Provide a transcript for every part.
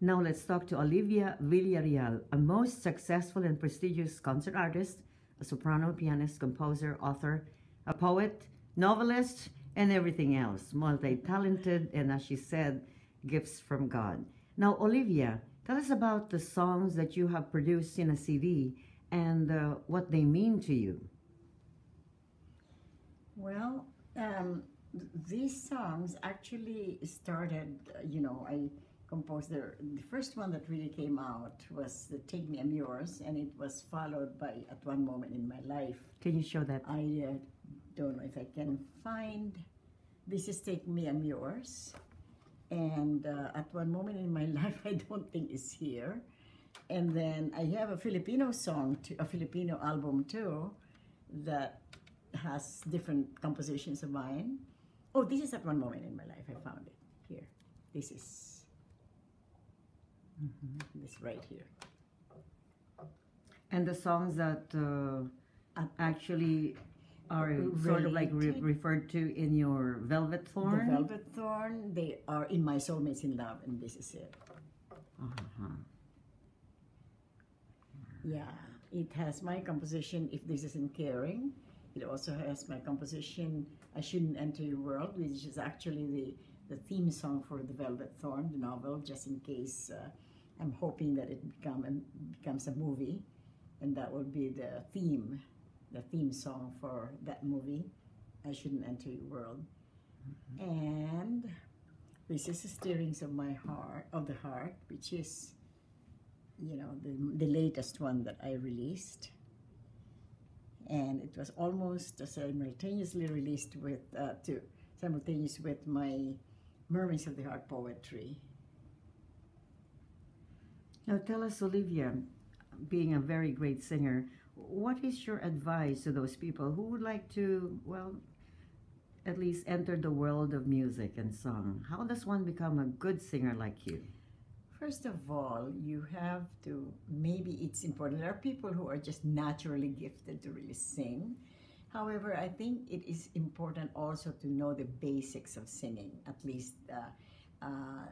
Now let's talk to Olivia Villareal, a most successful and prestigious concert artist, a soprano, pianist, composer, author, a poet, novelist, and everything else. Multi-talented, and as she said, gifts from God. Now, Olivia, tell us about the songs that you have produced in a CD and what they mean to you. Well, these songs actually started, I composed the first one that really came out was the Take Me, I'm Yours, and it was followed by At One Moment in My Life. Can you show that? I don't know if I can find, this is Take Me, I'm Yours, and At One Moment in My Life I don't think is here. And then I have a Filipino song, a Filipino album too, that has different compositions of mine. Oh, this is At One Moment in My Life. I found it here. This is this right here. And the songs that actually are sort of like referred to in your Velvet Thorn? The Velvet Thorn, they are in My Soulmates in Love, and this is it. Yeah, it has my composition, If This Isn't Caring. It also has my composition, I Shouldn't Enter Your World, which is actually the theme song for the Velvet Thorn, the novel, just in case I'm hoping that it becomes a movie, and that will be the theme song for that movie, I Shouldn't Enter Your World. And this is the Stirrings of My Heart, of the Heart, which is, the latest one that I released. And it was almost simultaneously released with, simultaneous with my Mermaids of the Heart poetry. Now tell us, Olivia, being a very great singer, what is your advice to those people who would like to, well, at least enter the world of music and song? How does one become a good singer like you? First of all, you have to, maybe it's important. There are people who are just naturally gifted to really sing. However, I think it is important also to know the basics of singing. At least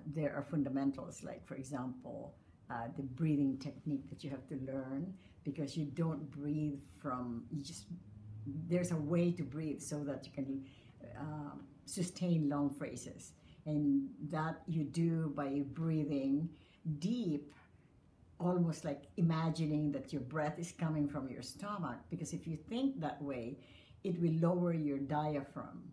there are fundamentals, like, for example, the breathing technique that you have to learn, because you don't breathe from, there's a way to breathe so that you can sustain long phrases. And that you do by breathing deep, almost like imagining that your breath is coming from your stomach. Because if you think that way, it will lower your diaphragm.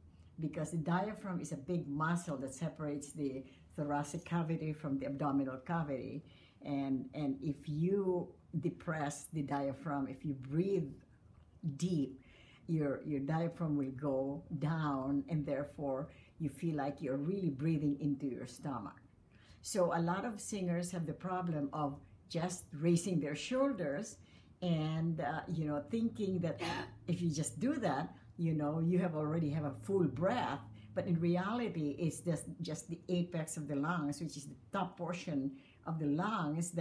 Because the diaphragm is a big muscle that separates the thoracic cavity from the abdominal cavity. And if you depress the diaphragm, if you breathe deep, your diaphragm will go down, and therefore you feel like you're really breathing into your stomach. So a lot of singers have the problem of just raising their shoulders and thinking that if you just do that, you already have a full breath. But in reality, it's just the apex of the lungs, which is the top portion of the lungs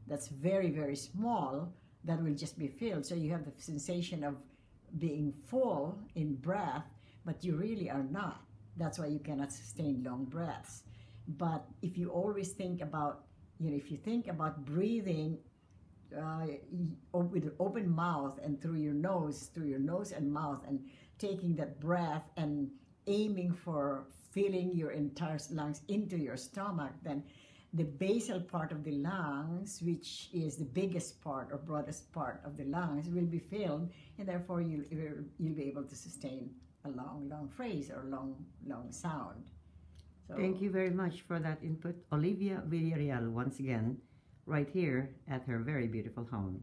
that's very, very small, that will just be filled. So you have the sensation of being full in breath, but you really are not. That's why you cannot sustain long breaths. But if you always think about, if you think about breathing with an open mouth and through your nose and mouth, and taking that breath and aiming for filling your entire lungs into your stomach, then the basal part of the lungs, which is the biggest part or broadest part of the lungs, will be filled, and therefore you'll be able to sustain a long phrase or long sound. So, thank you very much for that input, Olivia Villareal, once again, right here at her very beautiful home.